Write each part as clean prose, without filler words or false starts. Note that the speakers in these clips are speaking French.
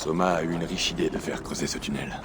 Soma a eu une riche idée de faire creuser ce tunnel.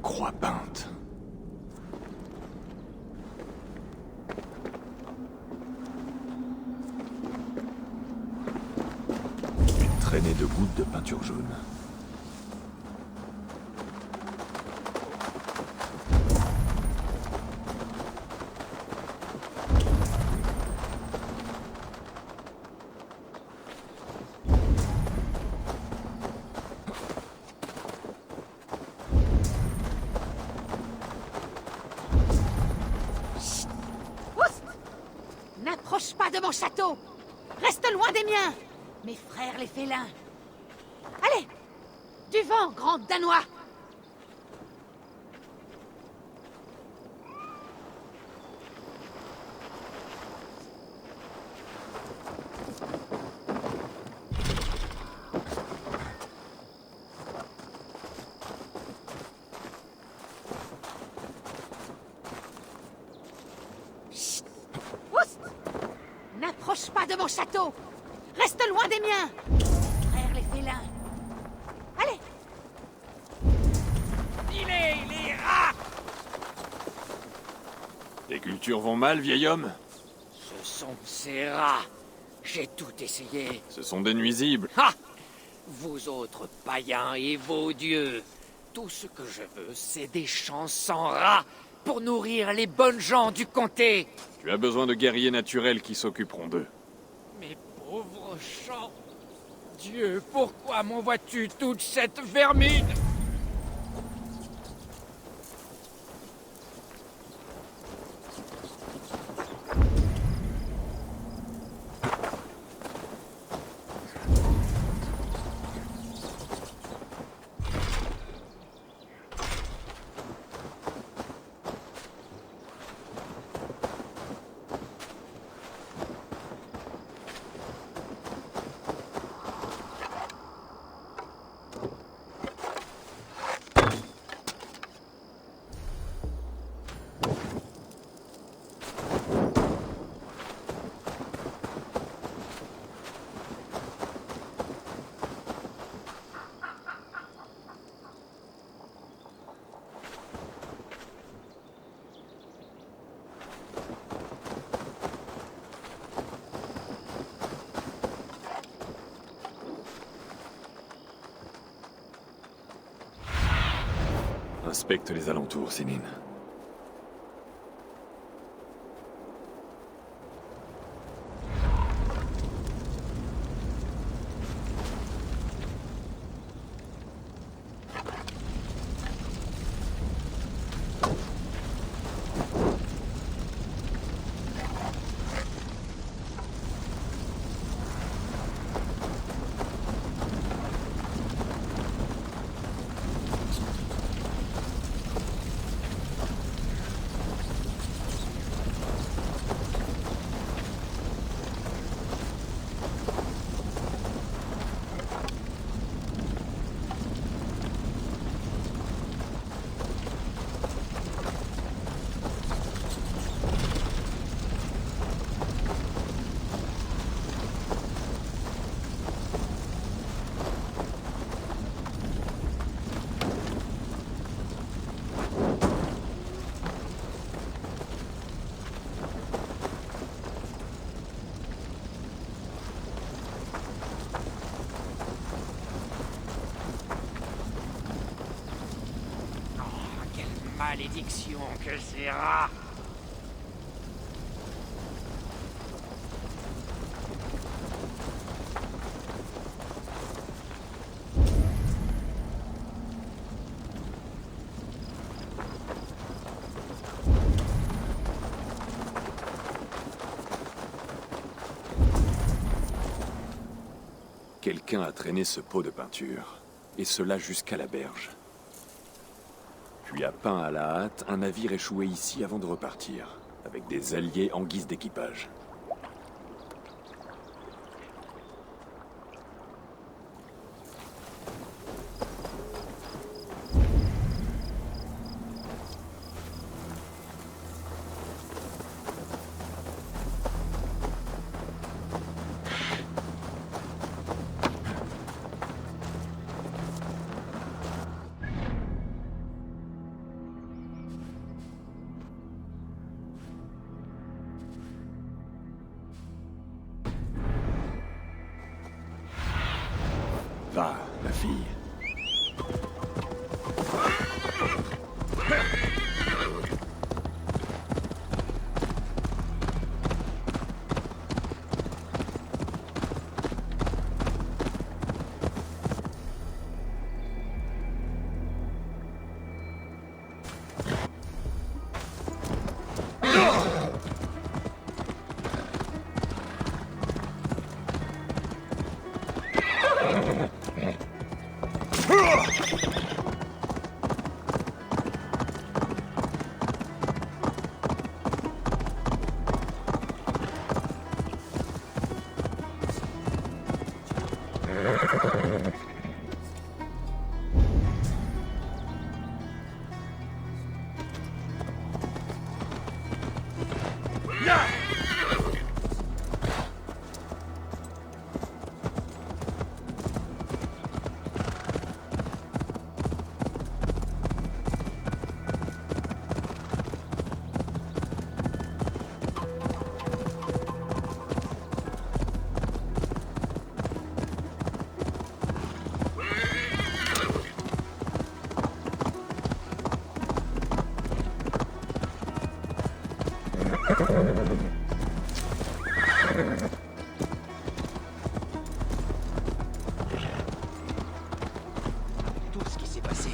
Croix peinte. Une traînée de gouttes de peinture jaune. N'approche pas de mon château! Reste loin des miens! Mes frères les félins! Allez! Du vent, grand Danois! N'approche pas de mon château! Reste loin des miens! Frères les félins! Allez! Les rats! Tes cultures vont mal, vieil homme? Ce sont ces rats. J'ai tout essayé. Ce sont des nuisibles. Ha! Vous autres païens et vos dieux, tout ce que je veux, c'est des champs sans rats pour nourrir les bonnes gens du comté. Tu as besoin de guerriers naturels qui s'occuperont d'eux. Mes pauvres champs. Dieu, pourquoi m'envoies-tu toute cette vermine? Inspecte les alentours, Sénine. Malédiction que ces rats! Quelqu'un a traîné ce pot de peinture, et cela jusqu'à la berge. Puis a peint à la hâte un navire échoué ici avant de repartir, avec des alliés en guise d'équipage. Va, ma fille. Tout ce qui s'est passé.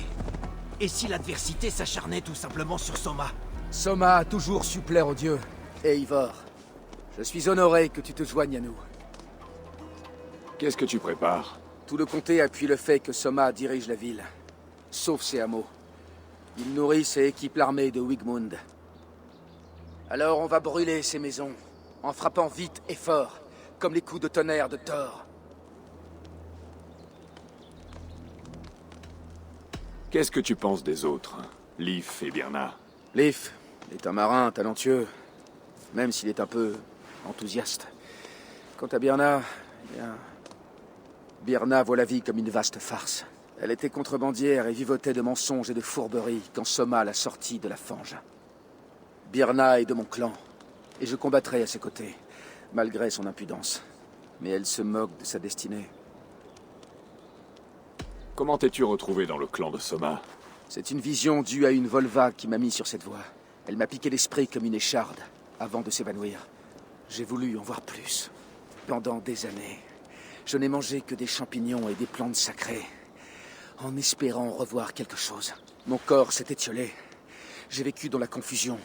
Et si l'adversité s'acharnait tout simplement sur Soma? Soma a toujours su plaire aux dieux. Et Ivor, je suis honoré que tu te joignes à nous. Qu'est-ce que tu prépares? Tout le comté appuie le fait que Soma dirige la ville. Sauf ses hameaux. Il nourrit et équipe l'armée de Wigmund. Alors on va brûler ces maisons, en frappant vite et fort, comme les coups de tonnerre de Thor. Qu'est-ce que tu penses des autres, Leif et Birna? Leif est un marin talentueux, même s'il est un peu enthousiaste. Quant à Birna, eh bien, Birna voit la vie comme une vaste farce. Elle était contrebandière et vivotait de mensonges et de fourberies quand Soma l'a sortie de la fange. Birna est de mon clan, et je combattrai à ses côtés, malgré son impudence. Mais elle se moque de sa destinée. Comment t'es-tu retrouvé dans le clan de Soma? C'est une vision due à une Volva qui m'a mis sur cette voie. Elle m'a piqué l'esprit comme une écharde, avant de s'évanouir. J'ai voulu en voir plus. Pendant des années, je n'ai mangé que des champignons et des plantes sacrées, en espérant revoir quelque chose. Mon corps s'est étiolé. J'ai vécu dans la confusion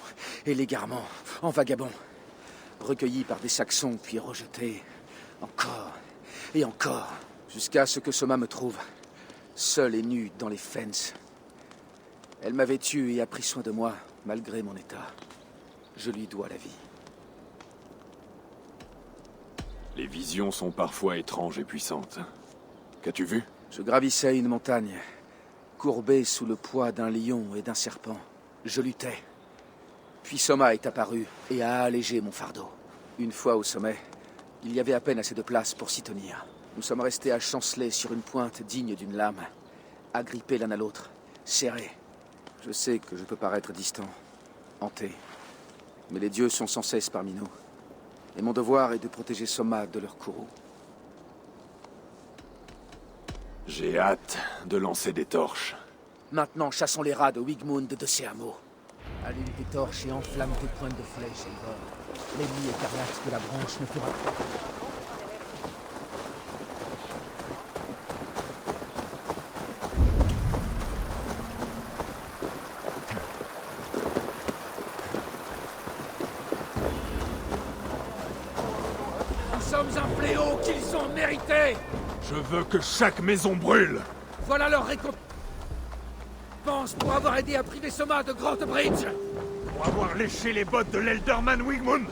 et l'égarement, en vagabond. Recueilli par des Saxons, puis rejeté, encore et encore, jusqu'à ce que Soma me trouve, seul et nu dans les fens. Elle m'a vêtu et a pris soin de moi, malgré mon état. Je lui dois la vie. Les visions sont parfois étranges et puissantes. Qu'as-tu vu? Je gravissais une montagne, courbé sous le poids d'un lion et d'un serpent. Je luttais. Puis Soma est apparu et a allégé mon fardeau. Une fois au sommet, il y avait à peine assez de place pour s'y tenir. Nous sommes restés à chanceler sur une pointe digne d'une lame, agrippés l'un à l'autre, serrés. Je sais que je peux paraître distant, hanté, mais les dieux sont sans cesse parmi nous. Et mon devoir est de protéger Soma de leur courroux. J'ai hâte de lancer des torches. Maintenant, chassons les rats de Wigmund de ces hameaux. Allume tes torches et enflamme tes pointes de flèche, Eivor. L'ennemi écarlate de la branche ne fera pas. Nous sommes un fléau qu'ils ont mérité! Je veux que chaque maison brûle. Voilà leur récompense pour avoir aidé à priver Soma de Grant Bridge. Pour avoir léché les bottes de l'Elderman Wigmund.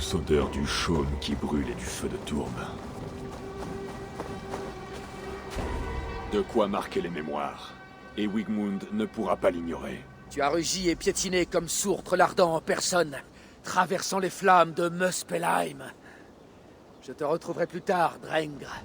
douce odeur du chaume qui brûle et du feu de tourbe. De quoi marquer les mémoires. Et Wigmund ne pourra pas l'ignorer. Tu as rugi et piétiné comme Surtre l'Ardent en personne, traversant les flammes de Muspelheim. Je te retrouverai plus tard, Drengr.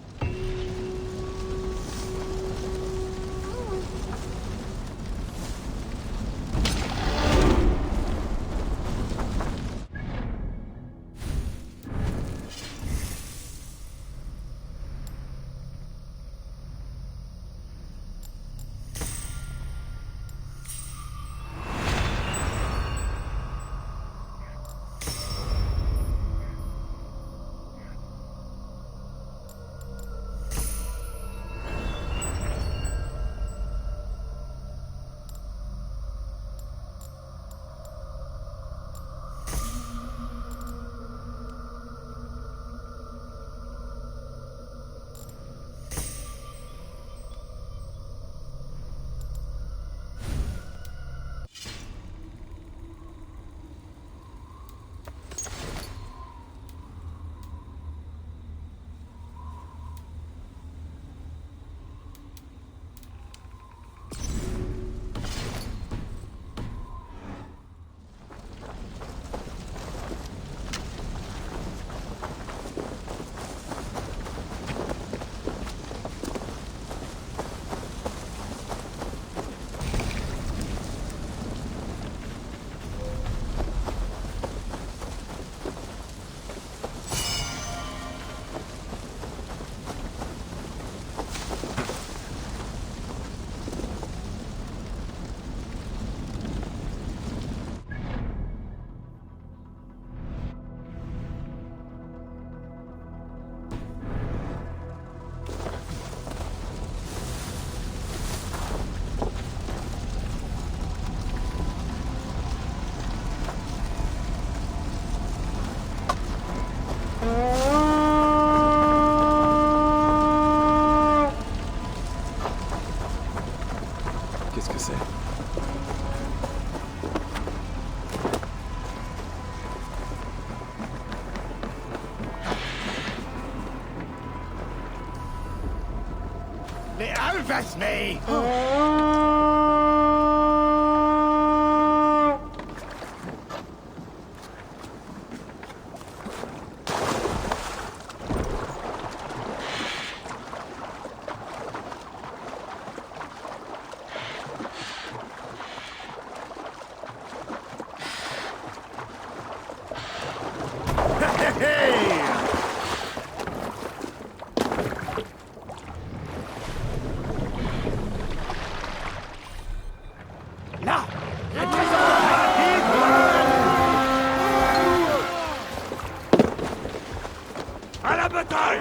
Qu'est-ce que c'est? Les Alvasmei! Là! À la bataille!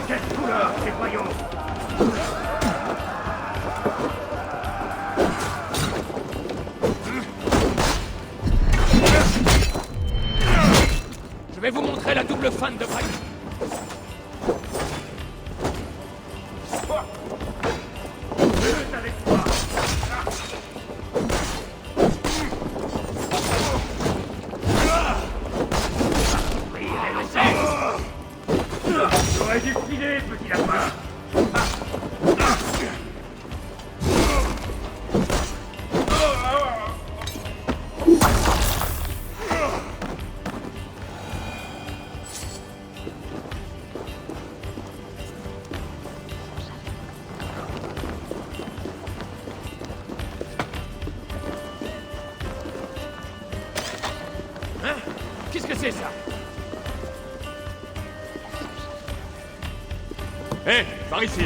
Quelle couleur, ces voyous? Je vais vous montrer la double fan de Braille. J'aurais dû filer, petit lapin. Hein? Qu'est-ce que c'est ça? Hé, par ici.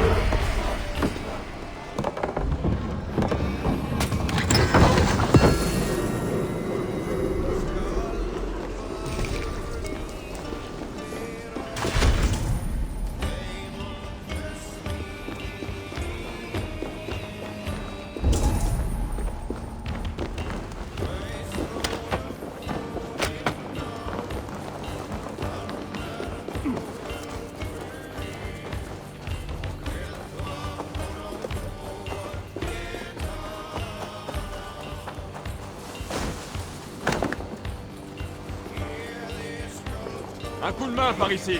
Un coup de main par ici.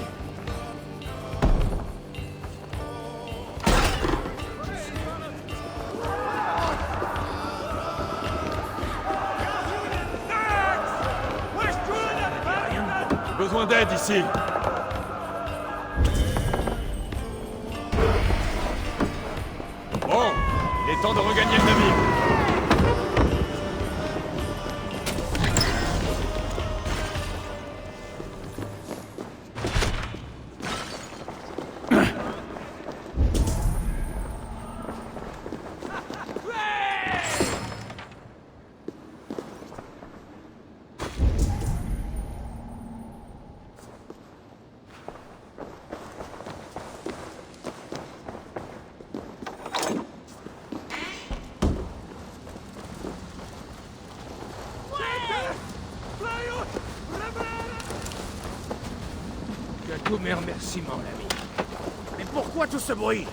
J'ai besoin d'aide ici. Bon, il est temps de regagner le navire. Que tous mes remerciements, l'ami. Mais pourquoi tout ce bruit?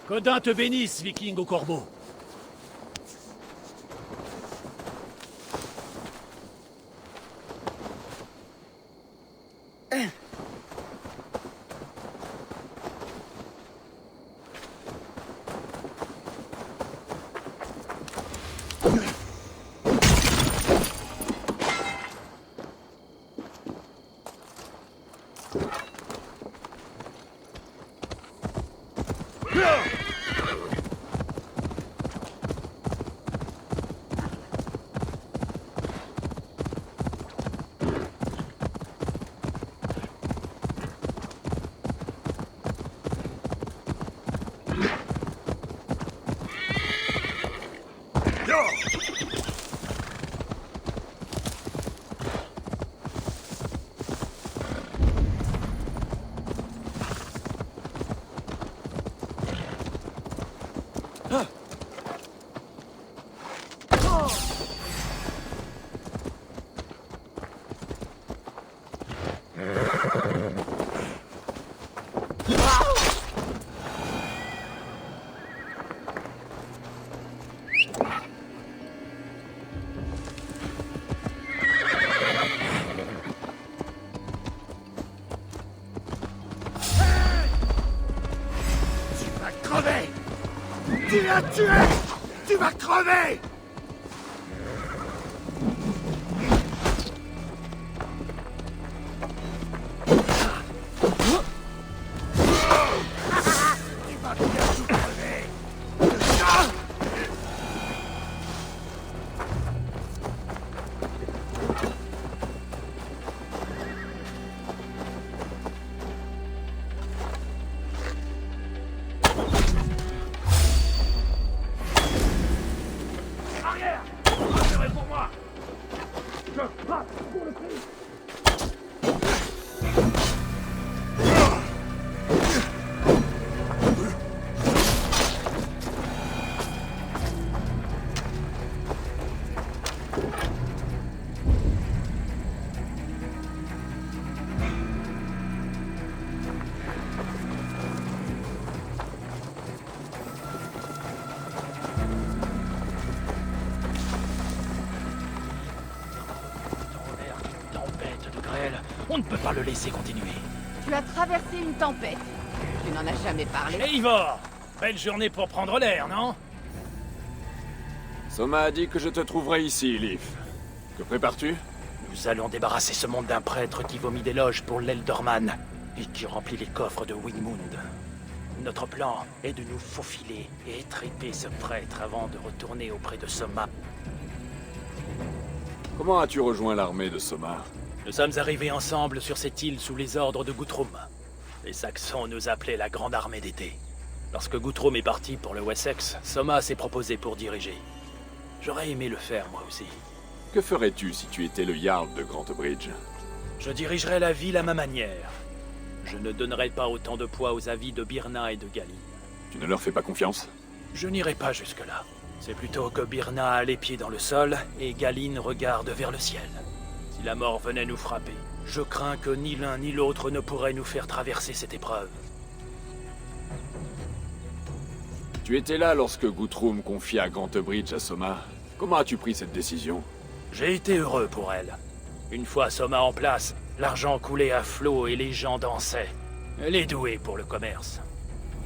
Qu'Odin te bénisse, viking au corbeau. Tu l'as tué! Tu vas crever! Tu vas bien tout crever! Arrière! Rassurez pour moi! Je frappe pour le prix! On ne peut pas le laisser continuer. Tu as traversé une tempête. Tu n'en as jamais parlé. Eivor! Belle journée pour prendre l'air, non? Soma a dit que je te trouverais ici, Leaf. Que prépares-tu? Nous allons débarrasser ce monde d'un prêtre qui vomit des loges pour l'Eldorman et qui remplit les coffres de Wingmund. Notre plan est de nous faufiler et étriper ce prêtre avant de retourner auprès de Soma. Comment as-tu rejoint l'armée de Soma? Nous sommes arrivés ensemble sur cette île sous les ordres de Guthrum. Les Saxons nous appelaient la Grande Armée d'été. Lorsque Guthrum est parti pour le Wessex, Soma s'est proposé pour diriger. J'aurais aimé le faire, moi aussi. Que ferais-tu si tu étais le Jarl de Grantebridge? Je dirigerai la ville à ma manière. Je ne donnerai pas autant de poids aux avis de Birna et de Galine. Tu ne leur fais pas confiance? Je n'irai pas jusque-là. C'est plutôt que Birna a les pieds dans le sol et Galine regarde vers le ciel. Si la mort venait nous frapper, je crains que ni l'un ni l'autre ne pourrait nous faire traverser cette épreuve. Tu étais là lorsque Guthrum confia Grantebridge à Soma. Comment as-tu pris cette décision? J'ai été heureux pour elle. Une fois Soma en place, l'argent coulait à flot et les gens dansaient. Elle est douée pour le commerce.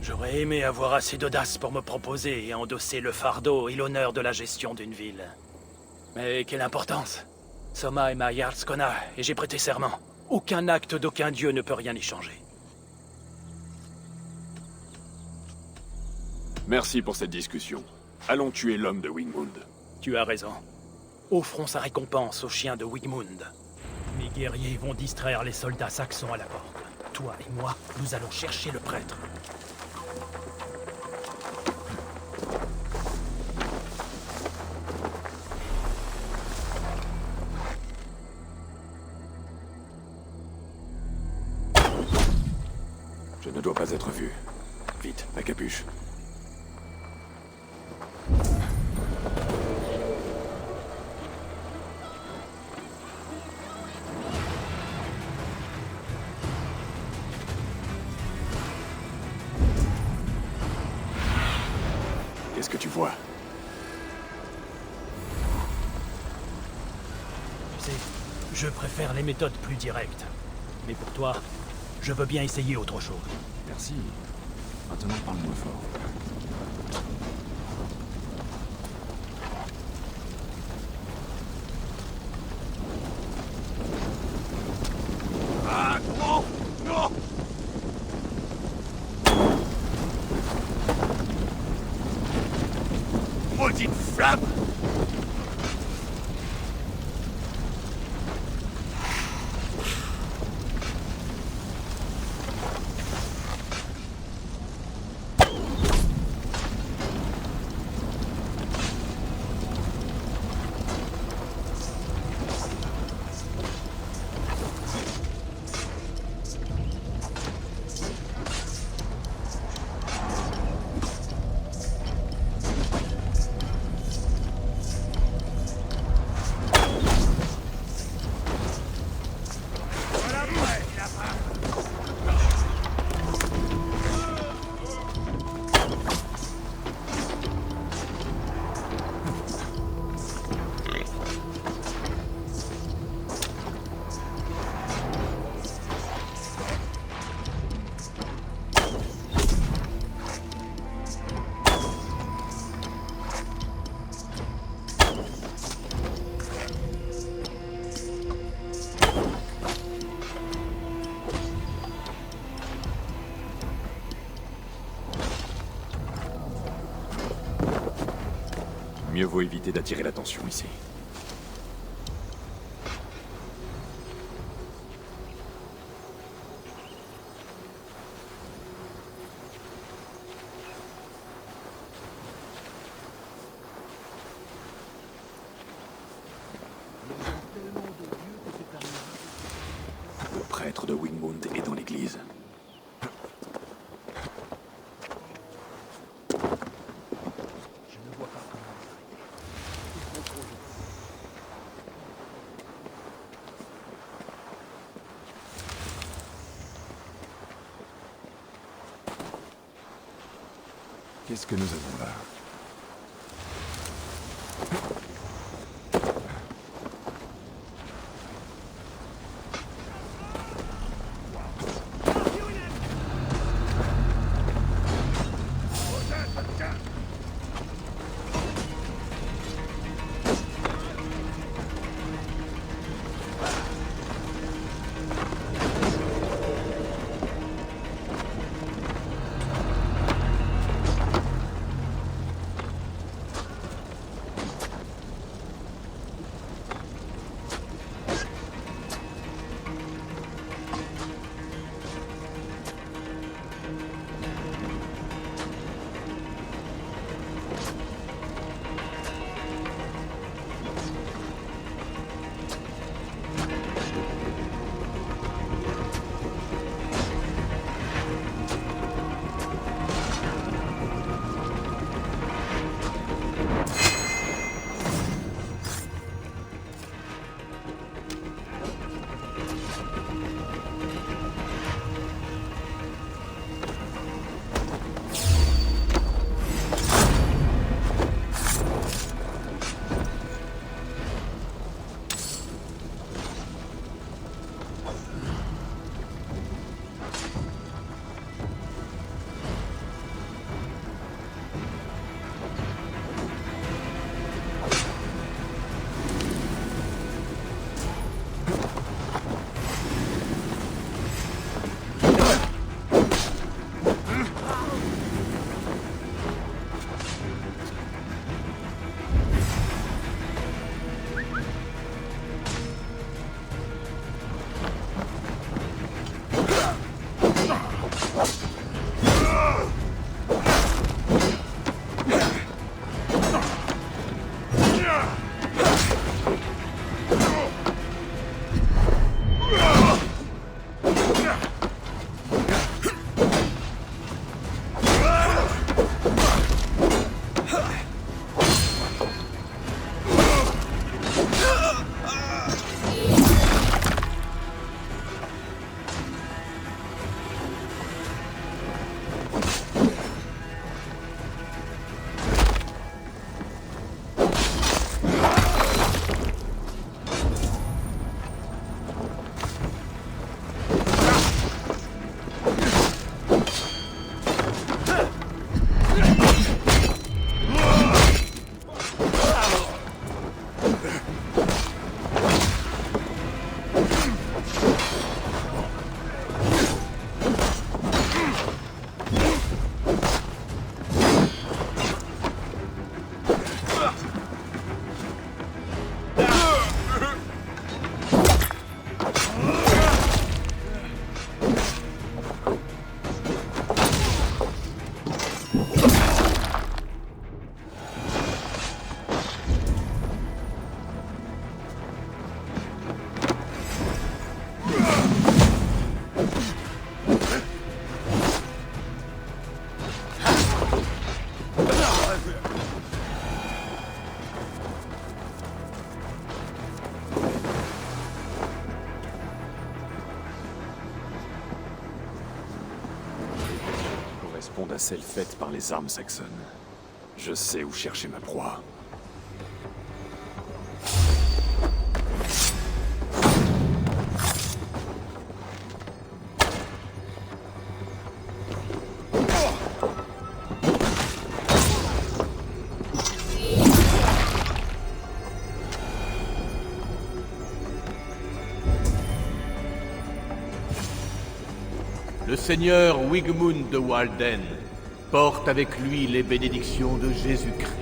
J'aurais aimé avoir assez d'audace pour me proposer et endosser le fardeau et l'honneur de la gestion d'une ville. Mais quelle importance! Soma est ma Jarlskona et j'ai prêté serment. Aucun acte d'aucun dieu ne peut rien y changer. Merci pour cette discussion. Allons tuer l'homme de Wigmund. Tu as raison. Offrons sa récompense aux chiens de Wigmund. Mes guerriers vont distraire les soldats saxons à la porte. Toi et moi, nous allons chercher le prêtre. Je ne dois pas être vu. Vite, la capuche. Qu'est-ce que tu vois? Tu sais, je préfère les méthodes plus directes. Mais pour toi, je veux bien essayer autre chose. Merci. Maintenant, parle-moi fort. Ah, non! Non! Maudite flamme! Mieux vaut éviter d'attirer l'attention ici. Le prêtre de Wigmund est dans l'église. Qu'est-ce que nous avons là? correspondent à celles faites par les armes saxonnes. Je sais où chercher ma proie. Le seigneur Wigmund de Walden porte avec lui les bénédictions de Jésus-Christ.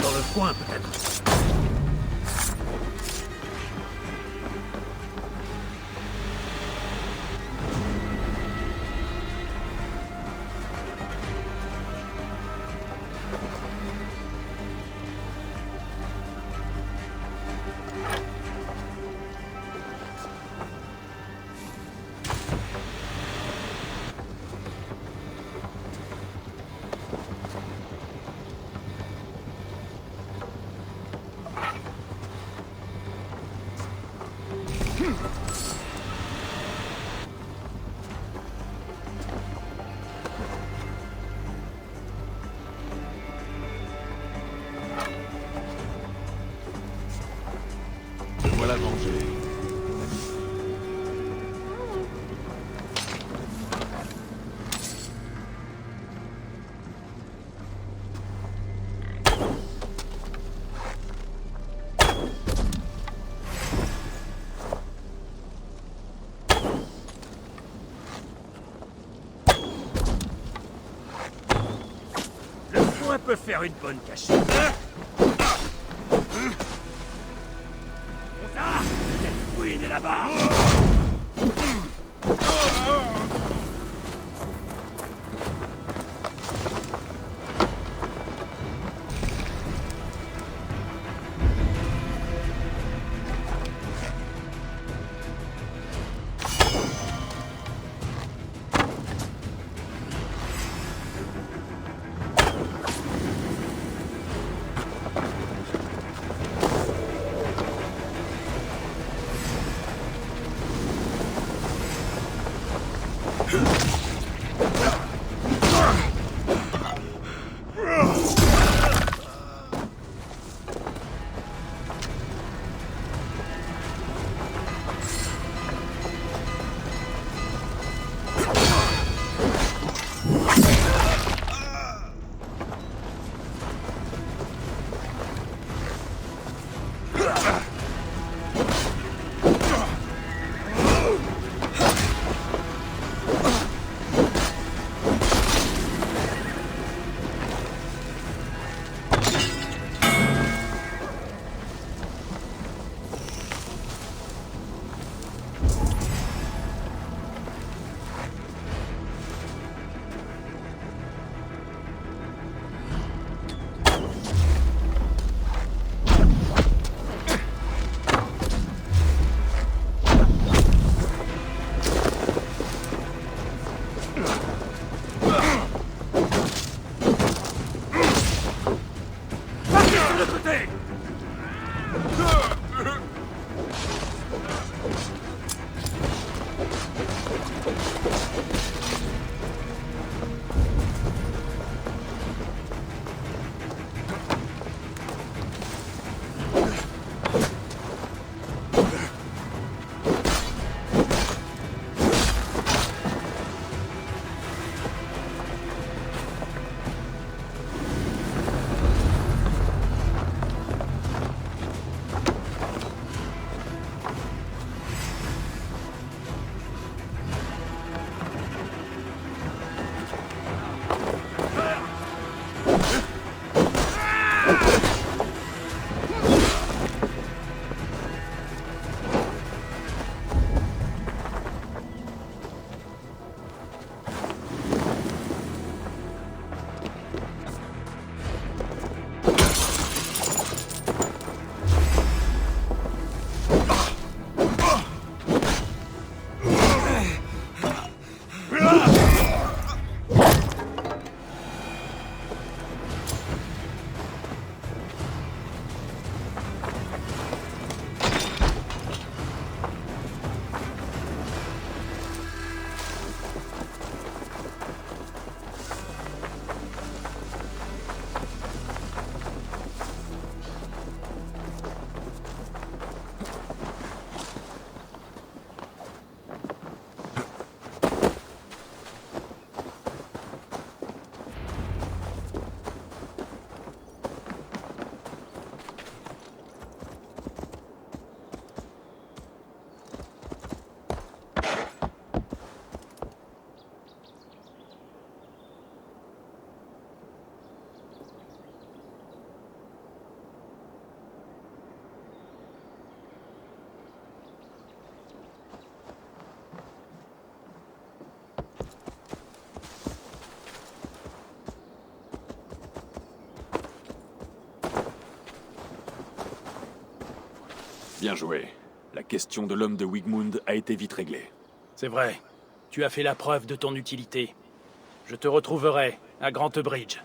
Dans le coin, peut-être. Te voilà vengé. Le coin peut faire une bonne cachette. Oui, il est là-bas. Bien joué. La question de l'homme de Wigmund a été vite réglée. C'est vrai. Tu as fait la preuve de ton utilité. Je te retrouverai à Grant Bridge.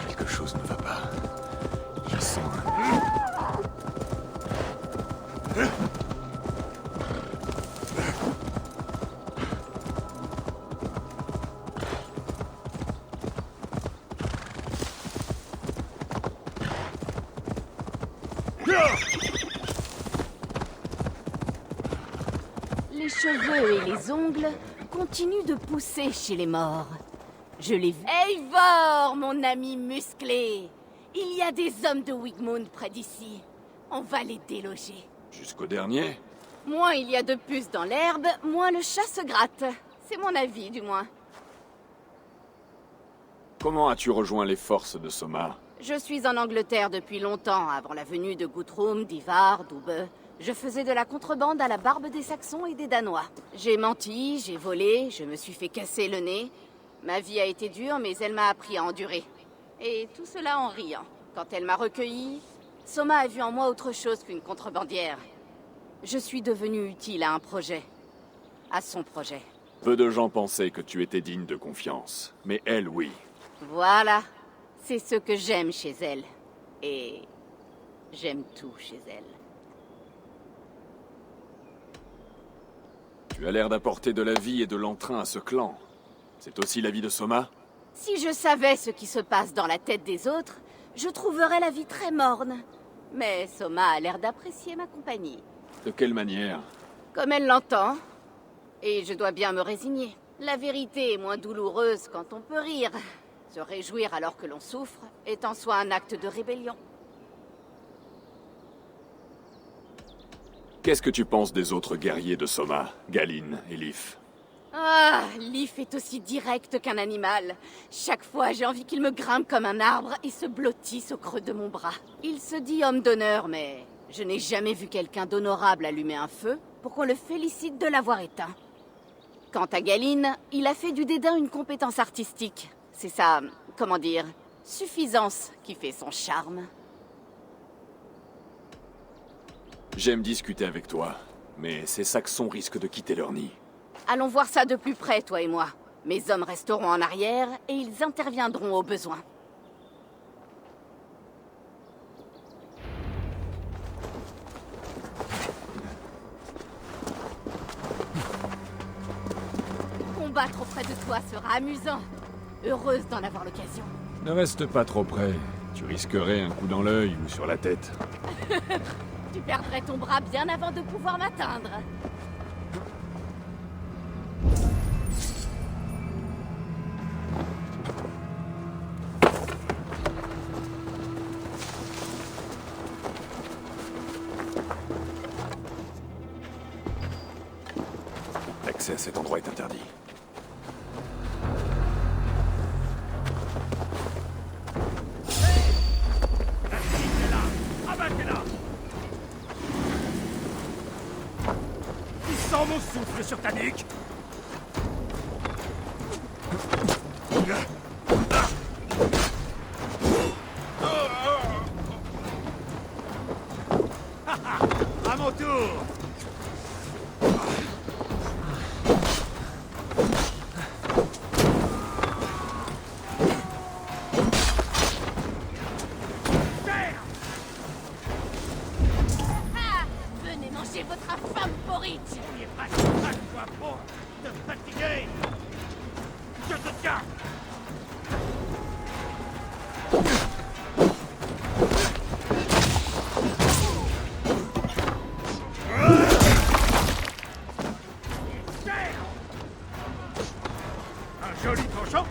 Quelque chose ne va pas. Je sens... Les cheveux et les ongles continuent de pousser chez les morts. Je l'ai vu. Eivor, mon ami musclé! Il y a des hommes de Wigmund près d'ici. On va les déloger. Jusqu'au dernier? Moins il y a de puces dans l'herbe, moins le chat se gratte. C'est mon avis, du moins. Comment as-tu rejoint les forces de Soma? Je suis en Angleterre depuis longtemps, avant la venue de Guthrum, d'Ivar, d'Ubbe. Je faisais de la contrebande à la barbe des Saxons et des Danois. J'ai menti, j'ai volé, je me suis fait casser le nez. Ma vie a été dure, mais elle m'a appris à endurer. Et tout cela en riant. Quand elle m'a recueilli, Soma a vu en moi autre chose qu'une contrebandière. Je suis devenue utile à un projet. À son projet. Peu de gens pensaient que tu étais digne de confiance. Mais elle, oui. Voilà. C'est ce que j'aime chez elle. Et... j'aime tout chez elle. Tu as l'air d'apporter de la vie et de l'entrain à ce clan. C'est aussi la vie de Soma? Si je savais ce qui se passe dans la tête des autres, je trouverais la vie très morne. Mais Soma a l'air d'apprécier ma compagnie. De quelle manière? Comme elle l'entend. Et je dois bien me résigner. La vérité est moins douloureuse quand on peut rire. Se réjouir alors que l'on souffre est en soi un acte de rébellion. Qu'est-ce que tu penses des autres guerriers de Soma, Galine et Lif? Ah, Lif est aussi direct qu'un animal. Chaque fois, j'ai envie qu'il me grimpe comme un arbre et se blottisse au creux de mon bras. Il se dit homme d'honneur, mais je n'ai jamais vu quelqu'un d'honorable allumer un feu pour qu'on le félicite de l'avoir éteint. Quant à Galine, il a fait du dédain une compétence artistique. C'est sa, comment dire, suffisance qui fait son charme. J'aime discuter avec toi, mais ces Saxons risquent de quitter leur nid. Allons voir ça de plus près, toi et moi. Mes hommes resteront en arrière et ils interviendront au besoin. Combattre auprès de toi sera amusant. Heureuse d'en avoir l'occasion. Ne reste pas trop près. Tu risquerais un coup dans l'œil ou sur la tête. Tu perdrais ton bras bien avant de pouvoir m'atteindre. L'accès à cet endroit est interdit. Sens mon souffle sur ta nuque. À mon tour. Venez manger dégagez votre infâme porridge! Il est pas toi pour te fatiguer. Je te tiens. Un joli tranchant.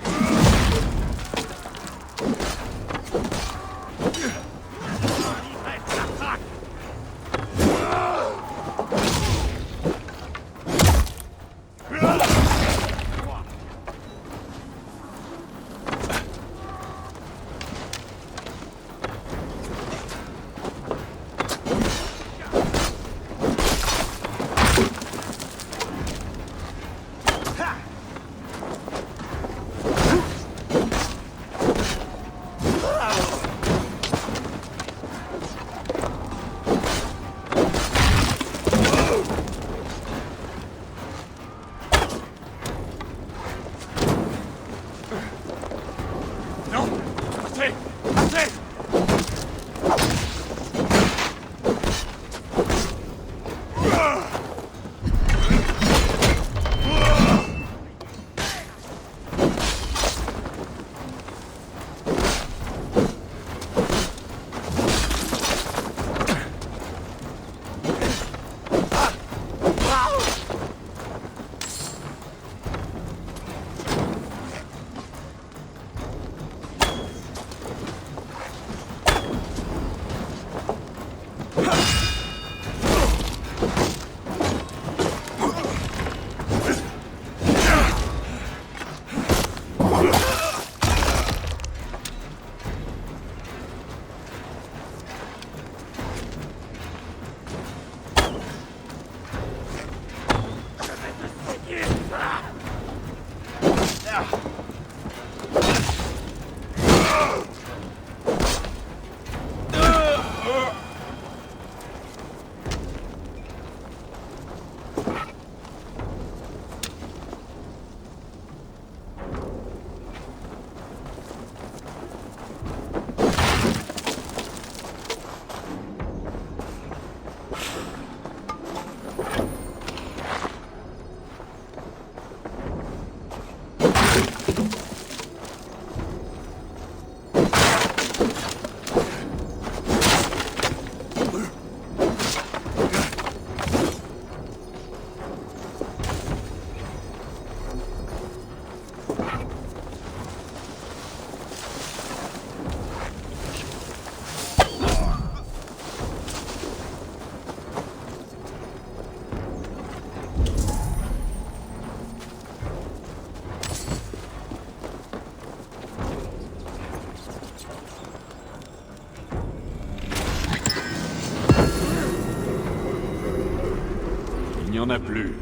Il n'y en a plus.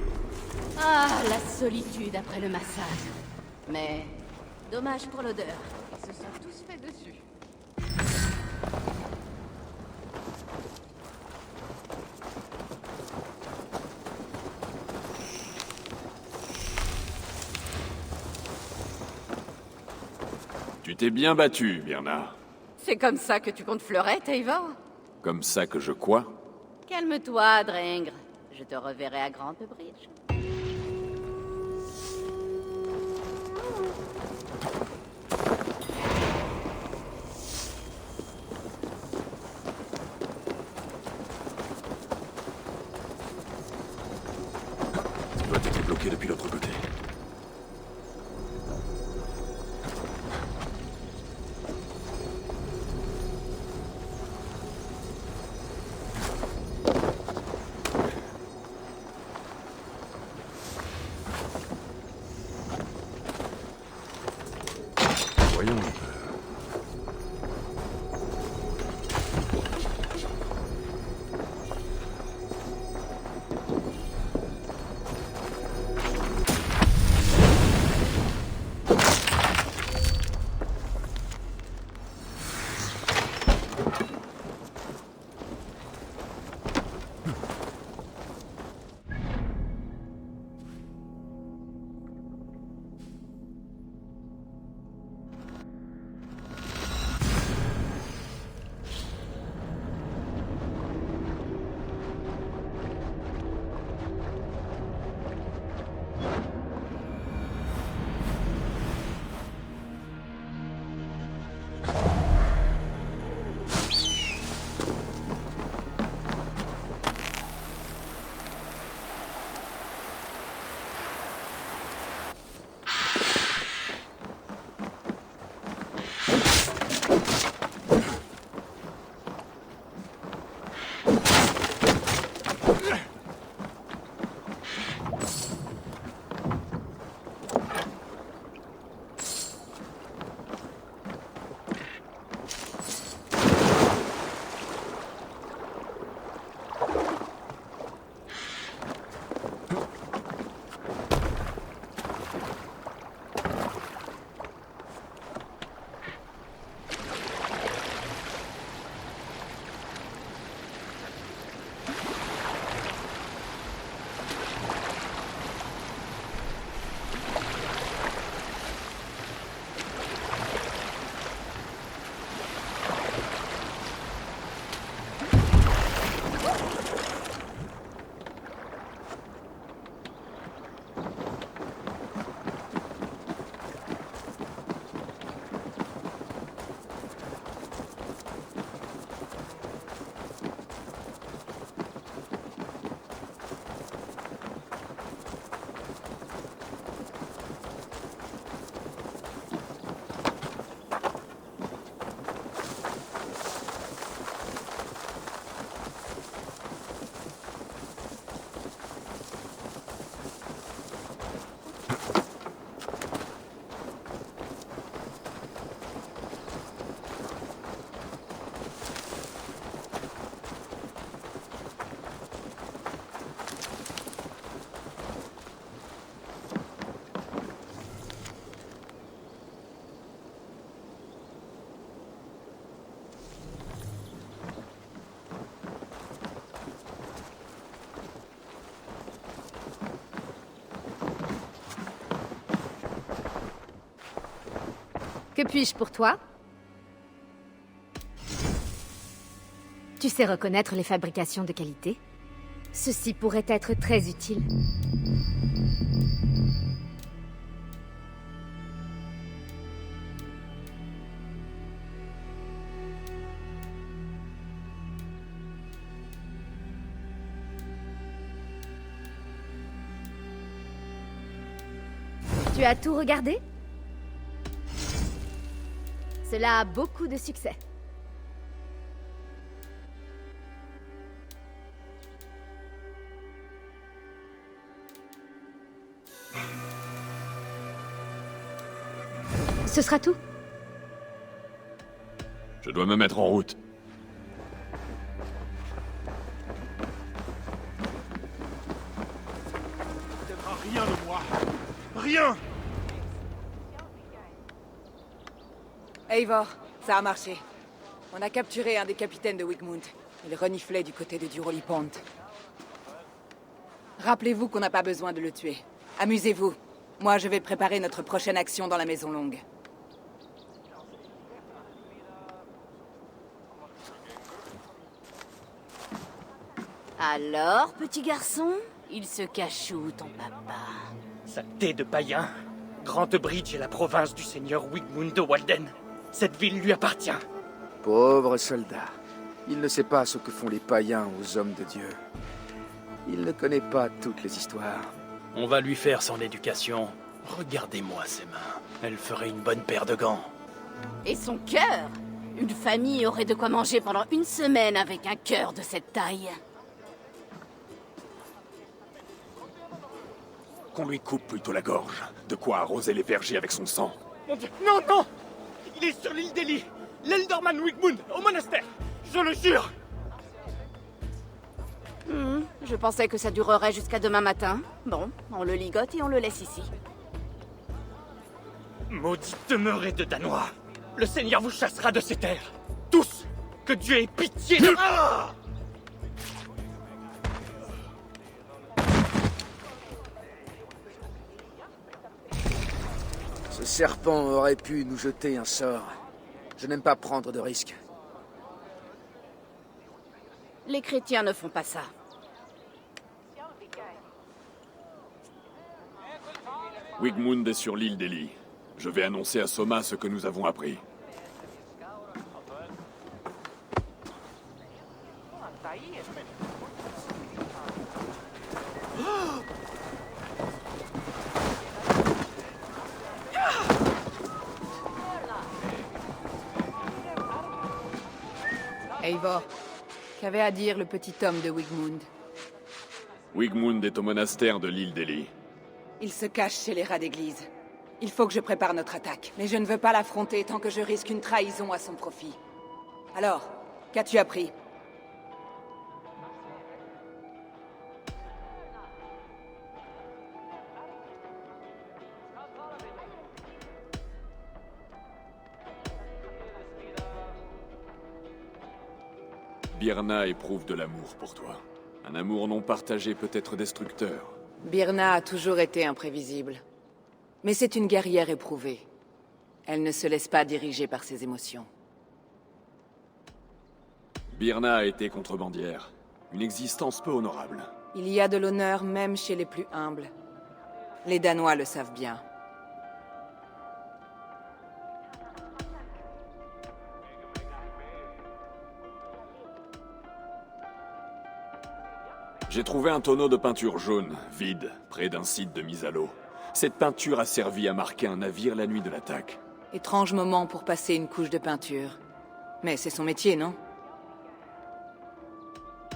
Ah, la solitude après le massage. Mais dommage pour l'odeur. Ils se sont tous fait dessus. Tu t'es bien battu, Birna. C'est comme ça que tu comptes fleurette, Eivor? Comme ça que je quoi? Calme-toi, Drengr. Je te reverrai à Grant Bridge. Ça doit être bloqué depuis l'autre côté. Voyons un peu. Que puis-je pour toi? Tu sais reconnaître les fabrications de qualité? Ceci pourrait être très utile. Tu as tout regardé? Cela a beaucoup de succès. Ce sera tout. Je dois me mettre en route. Tu n'aimeras rien de moi. Rien! Eivor, ça a marché. On a capturé un des capitaines de Wigmund. Il reniflait du côté de Duroli Pond. Rappelez-vous qu'on n'a pas besoin de le tuer. Amusez-vous. Moi, je vais préparer notre prochaine action dans la Maison Longue. Alors, petit garçon, il se cache où, ton papa? Saleté de païen. Grande Bridge est la province du seigneur Wigmund de Walden. Cette ville lui appartient. Pauvre soldat. Il ne sait pas ce que font les païens aux hommes de Dieu. Il ne connaît pas toutes les histoires. On va lui faire son éducation. Regardez-moi ses mains. Elle ferait une bonne paire de gants. Et son cœur? Une famille aurait de quoi manger pendant une semaine avec un cœur de cette taille. Qu'on lui coupe plutôt la gorge. De quoi arroser les vergers avec son sang. Mon Dieu, non, non! Il est sur l'île d'Eli, l'Eldorman Wigmund, au monastère. Je le jure! Je pensais que ça durerait jusqu'à demain matin. Bon, on le ligote et on le laisse ici. Maudit demeuré de Danois! Le Seigneur vous chassera de ces terres. Tous! Que Dieu ait pitié de... Ah! Ce serpent aurait pu nous jeter un sort. Je n'aime pas prendre de risques. Les chrétiens ne font pas ça. Wigmund est sur l'île d'Eli. Je vais annoncer à Soma ce que nous avons appris. Eivor, qu'avait à dire le petit homme de Wigmund? Wigmund est au monastère de l'île d'Eli. Il se cache chez les rats d'église. Il faut que je prépare notre attaque, mais je ne veux pas l'affronter tant que je risque une trahison à son profit. Alors, qu'as-tu appris? Birna éprouve de l'amour pour toi. Un amour non partagé peut être destructeur. Birna a toujours été imprévisible. Mais c'est une guerrière éprouvée. Elle ne se laisse pas diriger par ses émotions. Birna a été contrebandière. Une existence peu honorable. Il y a de l'honneur même chez les plus humbles. Les Danois le savent bien. J'ai trouvé un tonneau de peinture jaune, vide, près d'un site de mise à l'eau. Cette peinture a servi à marquer un navire la nuit de l'attaque. Étrange moment pour passer une couche de peinture. Mais c'est son métier, non?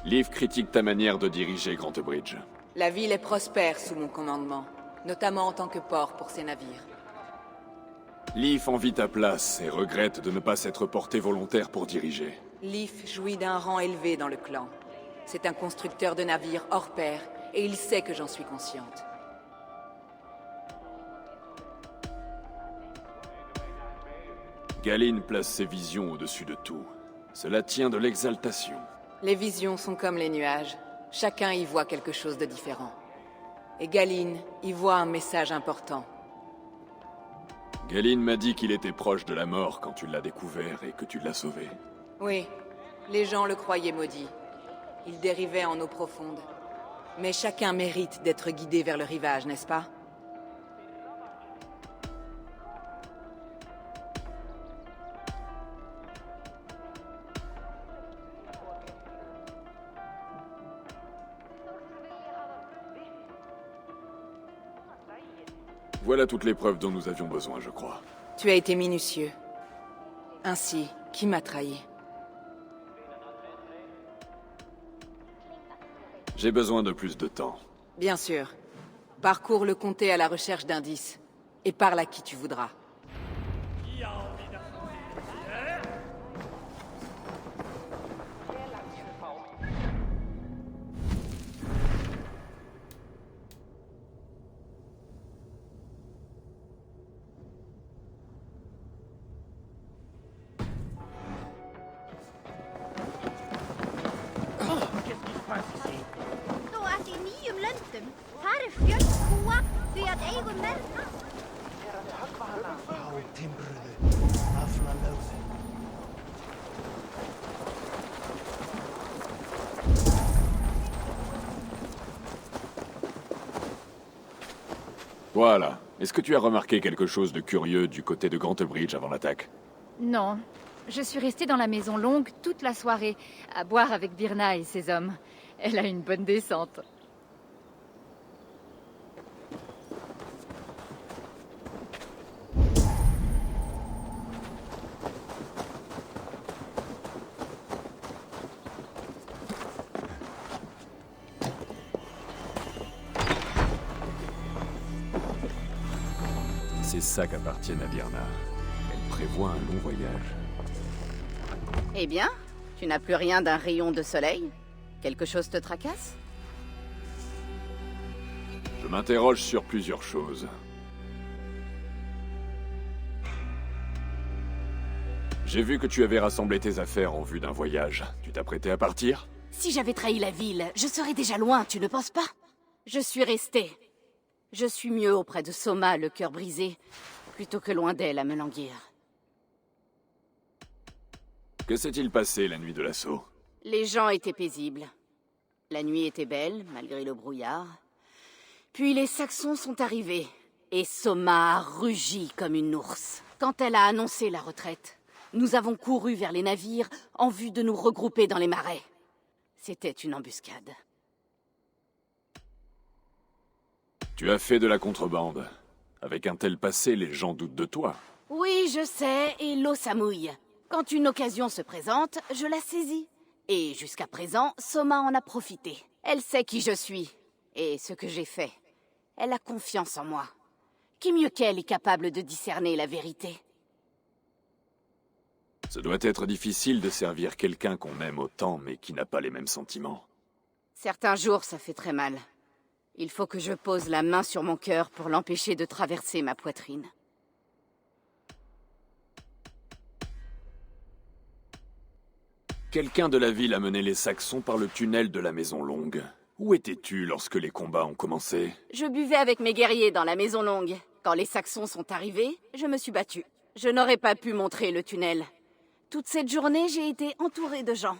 Liv critique ta manière de diriger Grant Bridge. La ville est prospère sous mon commandement, notamment en tant que port pour ses navires. Liv envie ta place et regrette de ne pas s'être porté volontaire pour diriger. Leaf jouit d'un rang élevé dans le clan. C'est un constructeur de navires hors pair, et il sait que j'en suis consciente. Galine place ses visions au-dessus de tout. Cela tient de l'exaltation. Les visions sont comme les nuages. Chacun y voit quelque chose de différent. Et Galine y voit un message important. Galine m'a dit qu'il était proche de la mort quand tu l'as découvert et que tu l'as sauvé. Oui, les gens le croyaient maudit. Il dérivait en eau profonde. Mais chacun mérite d'être guidé vers le rivage, n'est-ce pas? Voilà toutes les preuves dont nous avions besoin, je crois. Tu as été minutieux. Ainsi, qui m'a trahi? J'ai besoin de plus de temps. Bien sûr. Parcours le comté à la recherche d'indices. Et parle à qui tu voudras. Þú ert í nýjum löndum. Þar er fjöldi kúa því að eigum merna. Á timbruðu, afla lögðu. Voilà. Est-ce que tu as remarqué quelque chose de curieux du côté de Grantebridge avant l'attaque? Non. Je suis restée dans la maison longue toute la soirée, à boire avec Birna et ses hommes. Elle a une bonne descente. Ces sacs appartiennent à Birna. Elle prévoit un long voyage. Eh bien, tu n'as plus rien d'un rayon de soleil? Quelque chose te tracasse? Je m'interroge sur plusieurs choses. J'ai vu que tu avais rassemblé tes affaires en vue d'un voyage. Tu t'apprêtais à partir? Si j'avais trahi la ville, je serais déjà loin, tu ne penses pas? Je suis restée. Je suis mieux auprès de Soma, le cœur brisé, plutôt que loin d'elle à me languir. Que s'est-il passé la nuit de l'assaut? Les gens étaient paisibles. La nuit était belle, malgré le brouillard. Puis les Saxons sont arrivés, et Soma a rugi comme une ours. Quand elle a annoncé la retraite, nous avons couru vers les navires en vue de nous regrouper dans les marais. C'était une embuscade. Tu as fait de la contrebande. Avec un tel passé, les gens doutent de toi. Oui, je sais, et l'eau ça mouille. Quand une occasion se présente, je la saisis. Et jusqu'à présent, Soma en a profité. Elle sait qui je suis, et ce que j'ai fait. Elle a confiance en moi. Qui mieux qu'elle est capable de discerner la vérité? Ce doit être difficile de servir quelqu'un qu'on aime autant, mais qui n'a pas les mêmes sentiments. Certains jours, ça fait très mal. Il faut que je pose la main sur mon cœur pour l'empêcher de traverser ma poitrine. Quelqu'un de la ville a mené les Saxons par le tunnel de la Maison Longue. Où étais-tu lorsque les combats ont commencé? Je buvais avec mes guerriers dans la Maison Longue. Quand les Saxons sont arrivés, je me suis battue. Je n'aurais pas pu montrer le tunnel. Toute cette journée, j'ai été entourée de gens.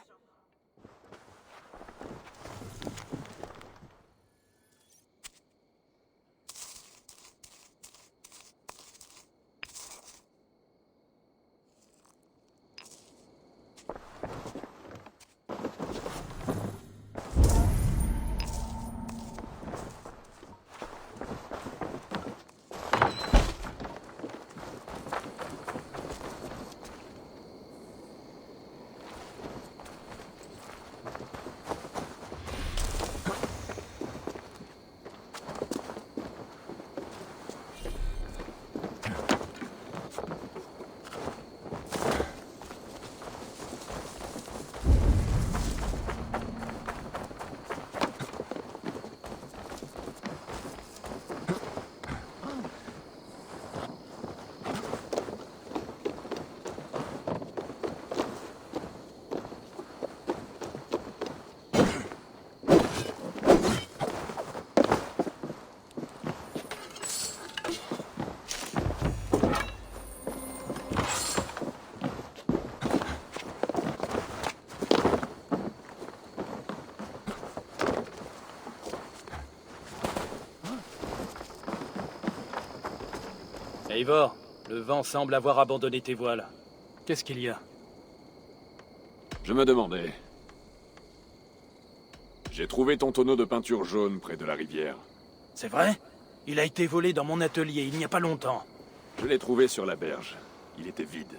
Eivor, le vent semble avoir abandonné tes voiles. Qu'est-ce qu'il y a? Je me demandais... J'ai trouvé ton tonneau de peinture jaune près de la rivière. C'est vrai? Il a été volé dans mon atelier il n'y a pas longtemps. Je l'ai trouvé sur la berge. Il était vide.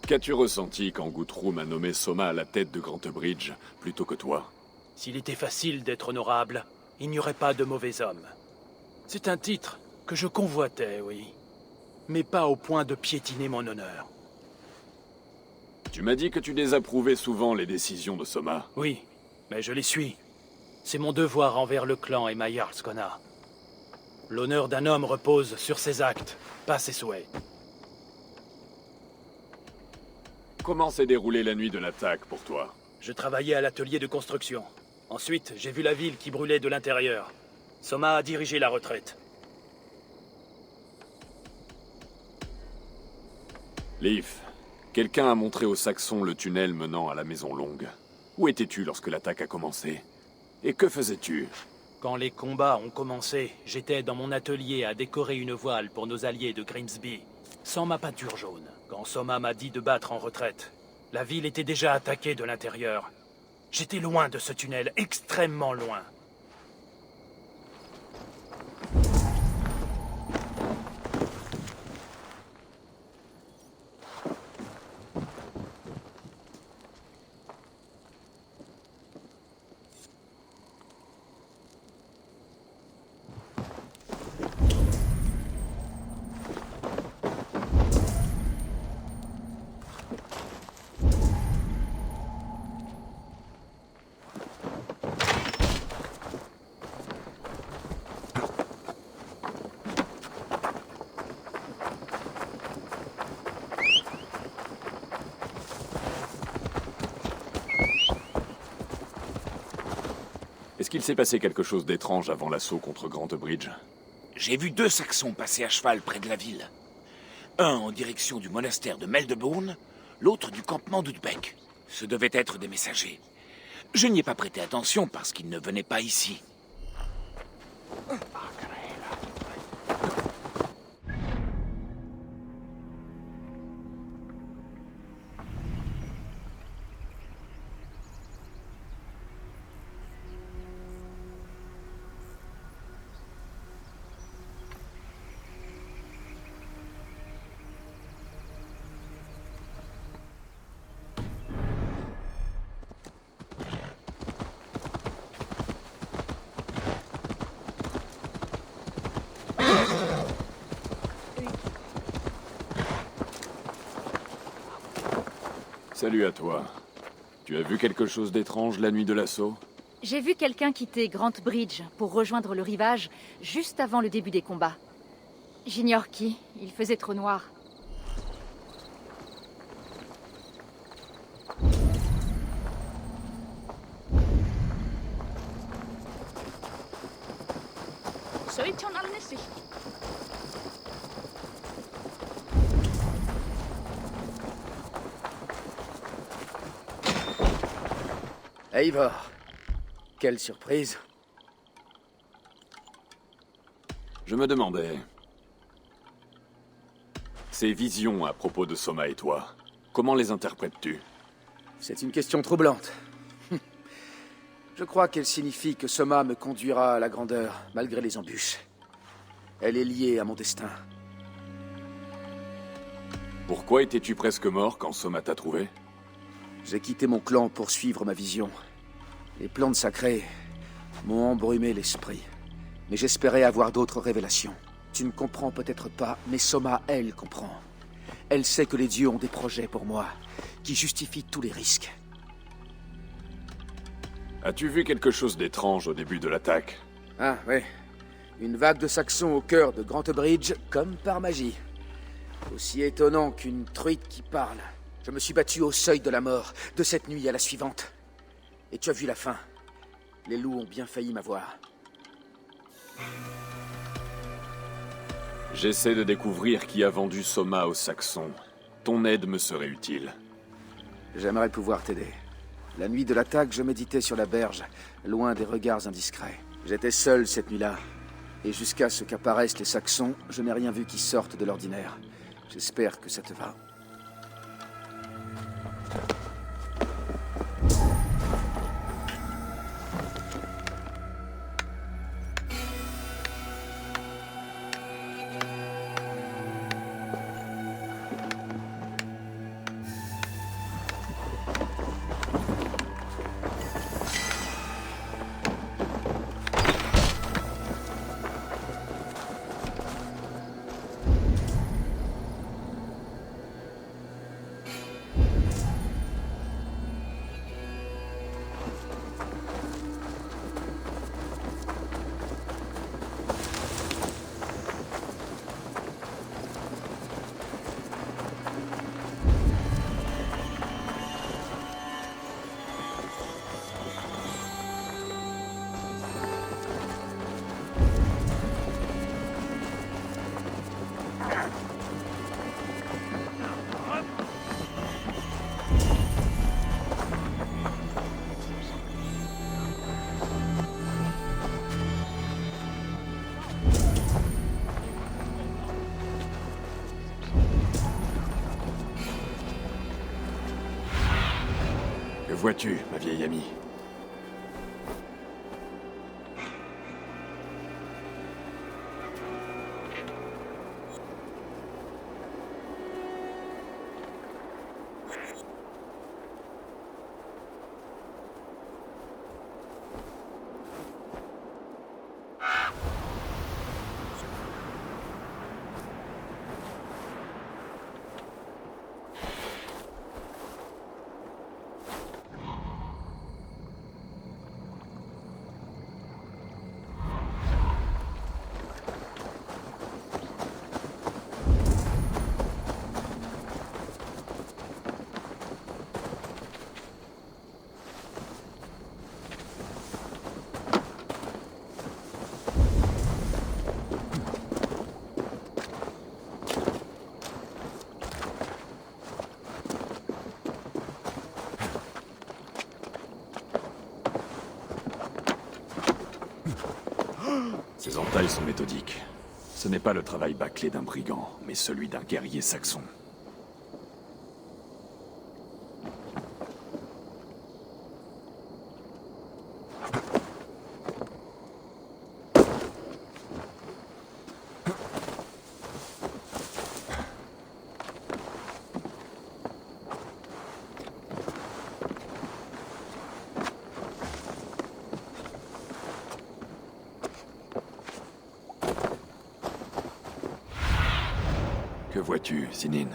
Qu'as-tu ressenti quand Guthrum a nommé Soma à la tête de Grantebridge plutôt que toi? S'il était facile d'être honorable, il n'y aurait pas de mauvais hommes. C'est un titre que je convoitais, oui. Mais pas au point de piétiner mon honneur. Tu m'as dit que tu désapprouvais souvent les décisions de Soma. Oui, mais je les suis. C'est mon devoir envers le clan et ma Jarlskona. L'honneur d'un homme repose sur ses actes, pas ses souhaits. Comment s'est déroulée la nuit de l'attaque pour toi? Je travaillais à l'atelier de construction. Ensuite, j'ai vu la ville qui brûlait de l'intérieur. Soma a dirigé la retraite. Leif, quelqu'un a montré aux Saxons le tunnel menant à la Maison Longue. Où étais-tu lorsque l'attaque a commencé? Et que faisais-tu? Quand les combats ont commencé, j'étais dans mon atelier à décorer une voile pour nos alliés de Grimsby, sans ma peinture jaune. Quand Soma m'a dit de battre en retraite, la ville était déjà attaquée de l'intérieur. J'étais loin de ce tunnel, extrêmement loin. Est-ce qu'il s'est passé quelque chose d'étrange avant l'assaut contre Grantebridge? J'ai vu 2 Saxons passer à cheval près de la ville. Un en direction du monastère de Meldebourne, l'autre du campement d'Oudbeck. Ce devaient être des messagers. Je n'y ai pas prêté attention parce qu'ils ne venaient pas ici. Salut à toi. Tu as vu quelque chose d'étrange la nuit de l'assaut? J'ai vu quelqu'un quitter Grantebridge pour rejoindre le rivage juste avant le début des combats. J'ignore qui, il faisait trop noir. Eivor, quelle surprise. Je me demandais... Ces visions à propos de Soma et toi, comment les interprètes-tu? C'est une question troublante. Je crois qu'elle signifie que Soma me conduira à la grandeur, malgré les embûches. Elle est liée à mon destin. Pourquoi étais-tu presque mort quand Soma t'a trouvé? J'ai quitté mon clan pour suivre ma vision. Les plantes sacrées m'ont embrumé l'esprit. Mais j'espérais avoir d'autres révélations. Tu ne comprends peut-être pas, mais Soma, elle, comprend. Elle sait que les dieux ont des projets pour moi, qui justifient tous les risques. As-tu vu quelque chose d'étrange au début de l'attaque? Ah, oui. Une vague de Saxons au cœur de Grantebridge, comme par magie. Aussi étonnant qu'une truite qui parle. Je me suis battu au seuil de la mort, de cette nuit à la suivante. Et tu as vu la fin. Les loups ont bien failli m'avoir. J'essaie de découvrir qui a vendu Soma aux Saxons. Ton aide me serait utile. J'aimerais pouvoir t'aider. La nuit de l'attaque, je méditais sur la berge, loin des regards indiscrets. J'étais seul cette nuit-là. Et jusqu'à ce qu'apparaissent les Saxons, je n'ai rien vu qui sorte de l'ordinaire. J'espère que ça te va. Que vois-tu, ma vieille amie? Ces entailles sont méthodiques. Ce n'est pas le travail bâclé d'un brigand, mais celui d'un guerrier saxon. Que vois-tu, Sinine?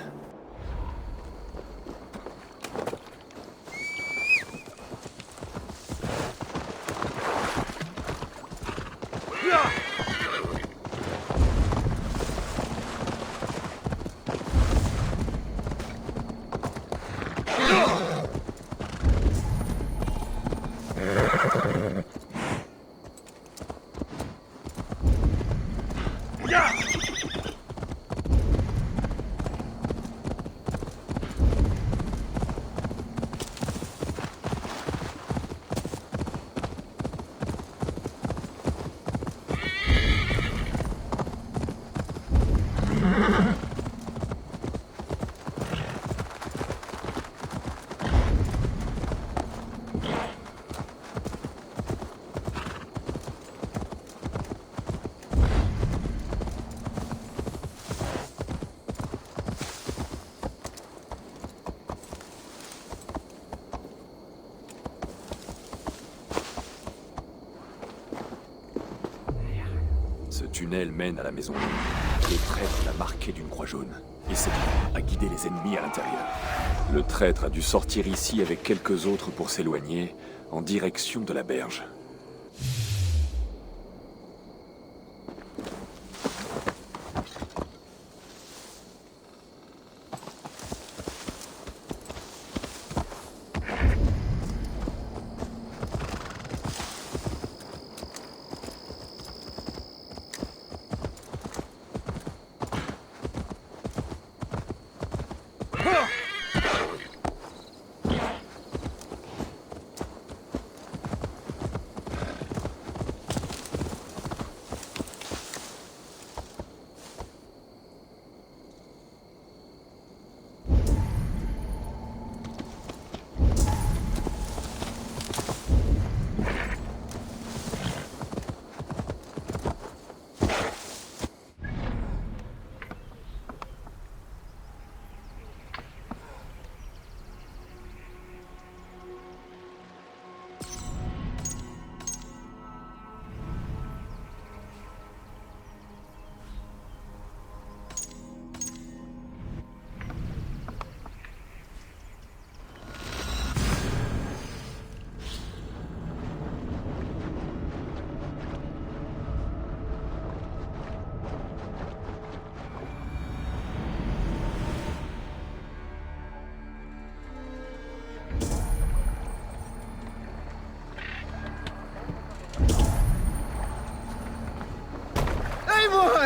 Ce tunnel mène à la maison. Le traître l'a marqué d'une croix jaune. Et cette croix a guidé les ennemis à l'intérieur. Le traître a dû sortir ici avec quelques autres pour s'éloigner, en direction de la berge.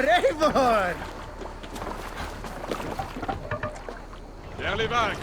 Eivor! Vers les vagues.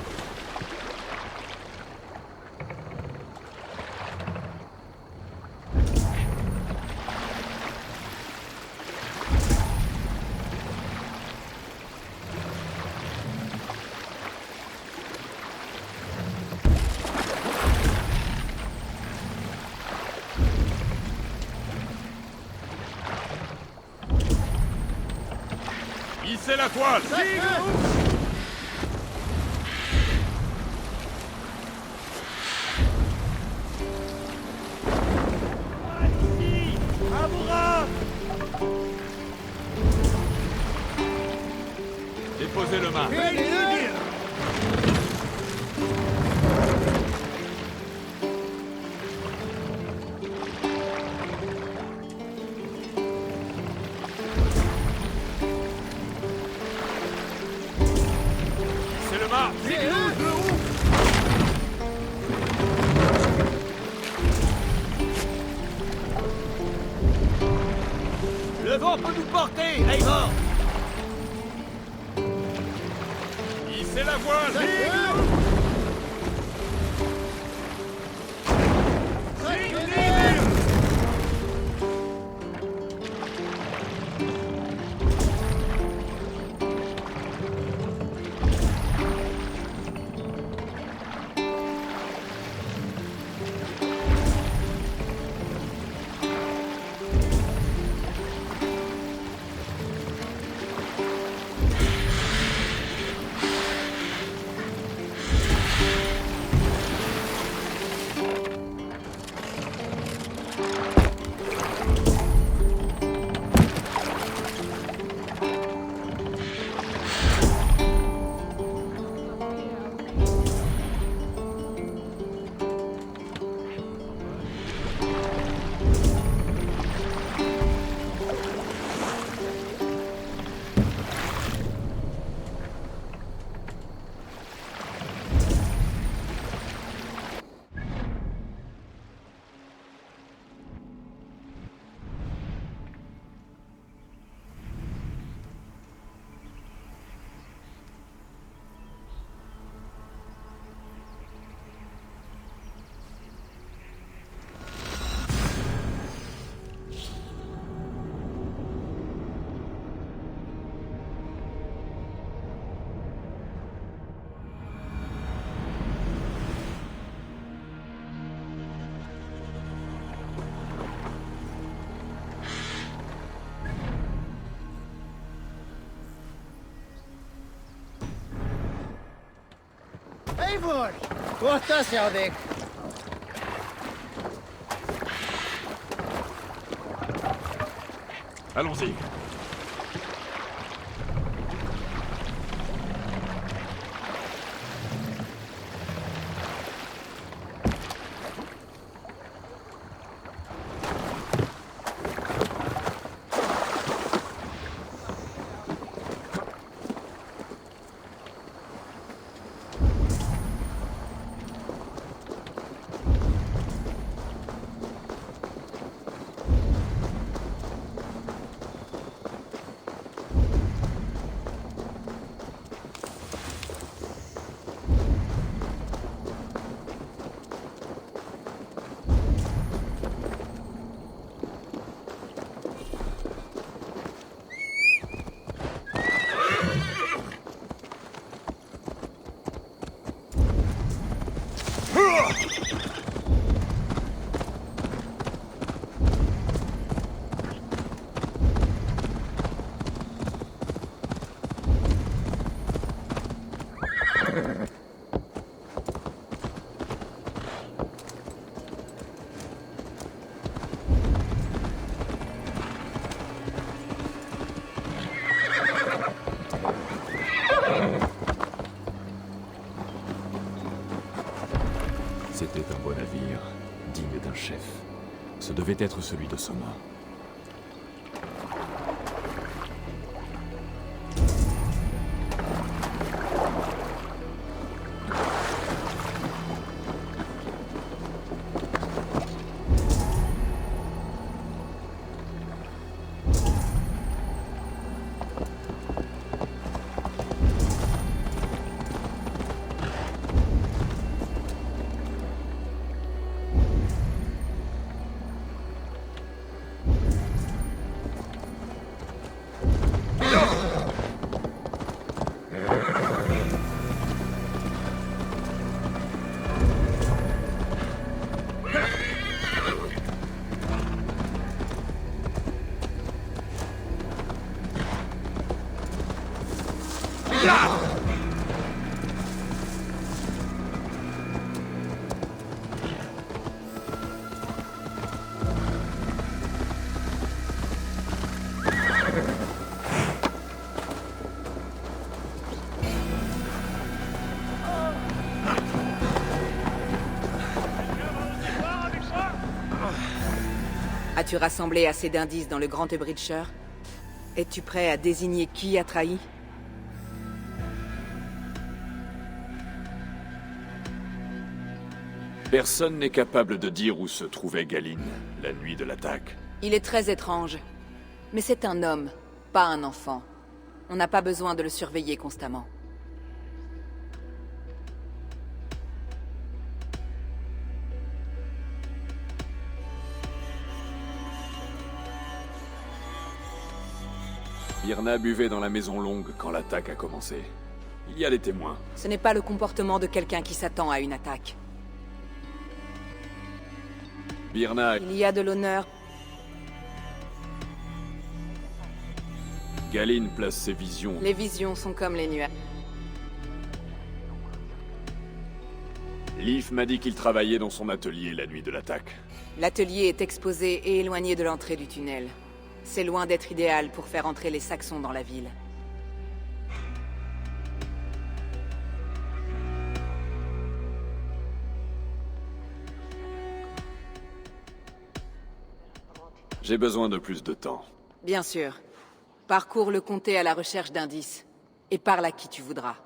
Hissez la toile. Déposez le mât. C'est le mât. Le vent peut nous porter, Eivor! Hissez la voile. Eivor! Kohta se avec. Allons-y. C'était un beau navire, digne d'un chef. Ce devait être celui de Soma. As-tu rassemblé assez d'indices dans le Grand Breacher? Es-tu prêt à désigner qui a trahi? Personne n'est capable de dire où se trouvait Galine, la nuit de l'attaque. Il est très étrange. Mais c'est un homme, pas un enfant. On n'a pas besoin de le surveiller constamment. Birna buvait dans la maison longue quand l'attaque a commencé. Il y a des témoins. Ce n'est pas le comportement de quelqu'un qui s'attend à une attaque. Birna... Il y a de l'honneur. Galine place ses visions. Les visions sont comme les nuages. Leaf m'a dit qu'il travaillait dans son atelier la nuit de l'attaque. L'atelier est exposé et éloigné de l'entrée du tunnel. C'est loin d'être idéal pour faire entrer les Saxons dans la ville. J'ai besoin de plus de temps. Bien sûr. Parcours le comté à la recherche d'indices. Et parle à qui tu voudras.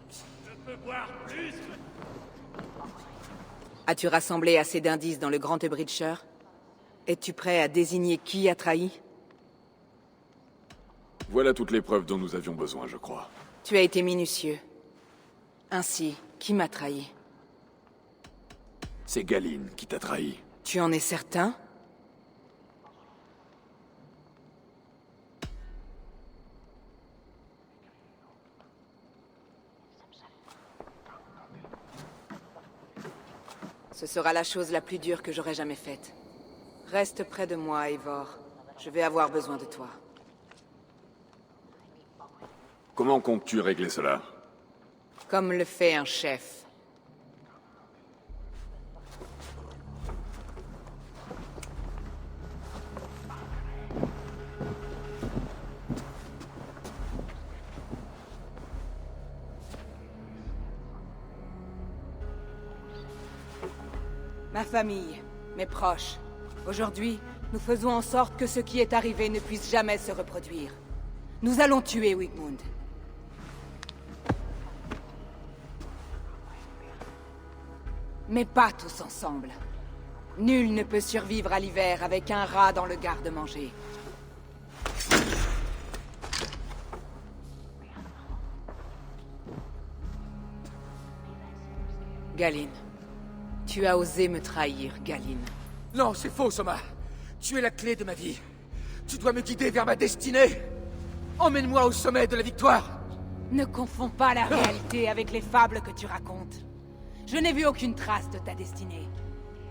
Je peux voir plus. As-tu rassemblé assez d'indices dans le Grand Breacher? Es-tu prêt à désigner qui a trahi? Voilà toutes les preuves dont nous avions besoin, je crois. Tu as été minutieux. Ainsi, qui m'a trahi? C'est Galine qui t'a trahi. Tu en es certain? Ce sera la chose la plus dure que j'aurai jamais faite. Reste près de moi, Eivor. Je vais avoir besoin de toi. Comment comptes-tu régler cela? Comme le fait un chef. Ma famille, mes proches. Aujourd'hui, nous faisons en sorte que ce qui est arrivé ne puisse jamais se reproduire. Nous allons tuer Wigmund. Mais pas tous ensemble. Nul ne peut survivre à l'hiver avec un rat dans le garde-manger. Galine. Tu as osé me trahir, Galine. Non, c'est faux, Soma. Tu es la clé de ma vie. Tu dois me guider vers ma destinée. Emmène-moi au sommet de la victoire. Ne confonds pas la réalité avec les fables que tu racontes. Je n'ai vu aucune trace de ta destinée.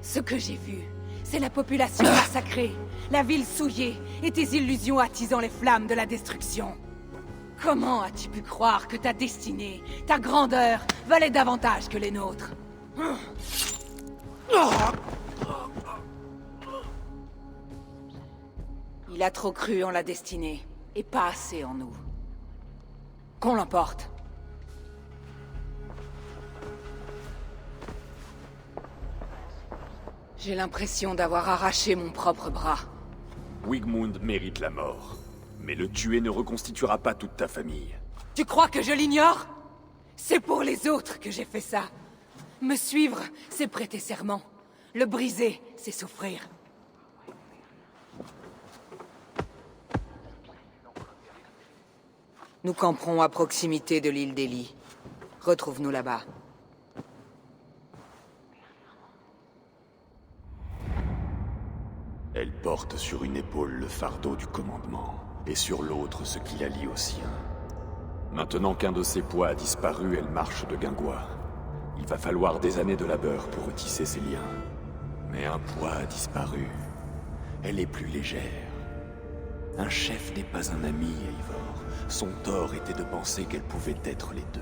Ce que j'ai vu, c'est la population massacrée, la ville souillée et tes illusions attisant les flammes de la destruction. Comment as-tu pu croire que ta destinée, ta grandeur, valait davantage que les nôtres? Il a trop cru en la destinée, et pas assez en nous. Qu'on l'emporte. J'ai l'impression d'avoir arraché mon propre bras. Wigmund mérite la mort. Mais le tuer ne reconstituera pas toute ta famille. Tu crois que je l'ignore? C'est pour les autres que j'ai fait ça. Me suivre, c'est prêter serment. Le briser, c'est souffrir. Nous camperons à proximité de l'île d'Eli. Retrouve-nous là-bas. Elle porte sur une épaule le fardeau du commandement, et sur l'autre ce qui la lie au sien. Maintenant qu'un de ses poids a disparu, elle marche de guingois. Il va falloir des années de labeur pour retisser ses liens. Mais un poids a disparu. Elle est plus légère. Un chef n'est pas un ami, Eivor. Son tort était de penser qu'elle pouvait être les deux.